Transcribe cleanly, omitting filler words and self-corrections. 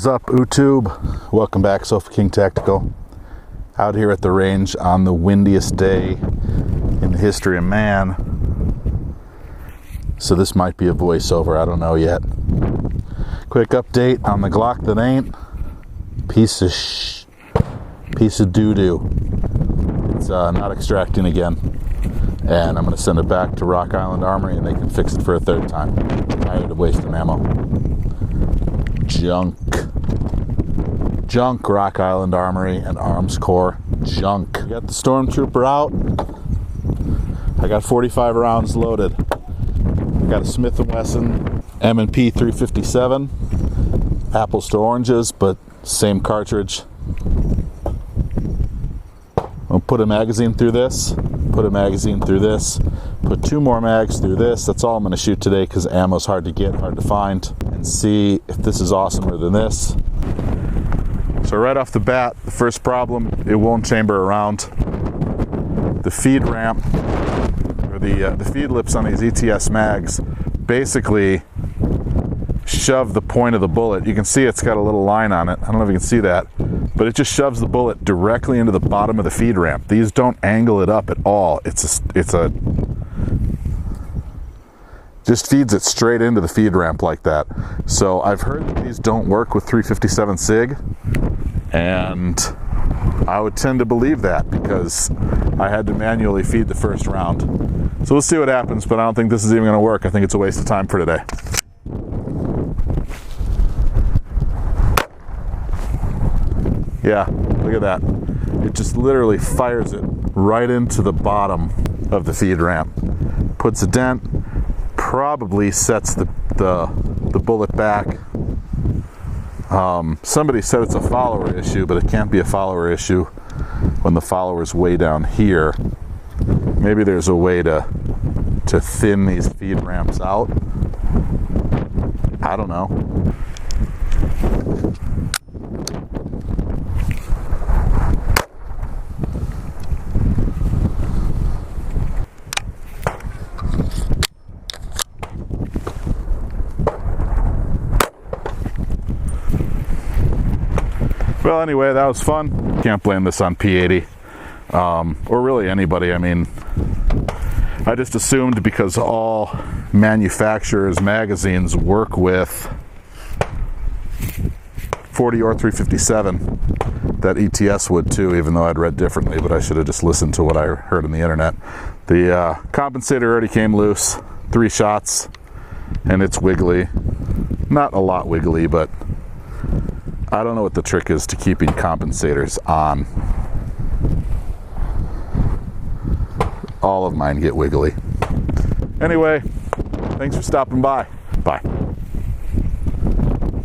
is up, YouTube? Welcome back, Sofa King Tactical. Out here at the range on the windiest day in the history of man. So this might be a voiceover, I don't know yet. Quick update on the Glock that ain't. Piece of doo-doo. It's not extracting again. And I'm going to send it back to Rock Island Armory and they can fix it for a third time. Tired of wasting ammo. Junk Rock Island Armory and Arms Corps. Junk. I got the Stormtrooper out. I got 45 rounds loaded. I got a Smith & Wesson M&P 357. Apples to oranges, but same cartridge. I'll put a magazine through this. Put a magazine through this. Put two more mags through this. That's all I'm going to shoot today because ammo's hard to get, hard to find. And see if this is awesomer than this. So right off the bat, the first problem, it won't chamber around. The feed ramp, or the feed lips on these ETS mags, basically shove the point of the bullet. You can see it's got a little line on it. I don't know if you can see that, but it just shoves the bullet directly into the bottom of the feed ramp. These don't angle it up at all. Just feeds it straight into the feed ramp like that. So I've heard that these don't work with 357 SIG, and I would tend to believe that because I had to manually feed the first round. So we'll see what happens, but I don't think this is even going to work. I think it's a waste of time for today. Yeah, look at that. It just literally fires it right into the bottom of the feed ramp. Puts a dent, probably sets the bullet back. Somebody said it's a follower issue, but it can't be a follower issue when the follower's way down here. Maybe there's a way to thin these feed ramps out. I don't know. Well, anyway, that was fun. Can't blame this on P80, or really anybody. I mean, I just assumed because all manufacturers' magazines work with 40 or 357 that ETS would too, even though I'd read differently, but I should have just listened to what I heard on the internet. The compensator already came loose, 3 shots, and it's wiggly. Not a lot wiggly, but I don't know what the trick is to keeping compensators on. All of mine get wiggly. Anyway, thanks for stopping by. Bye.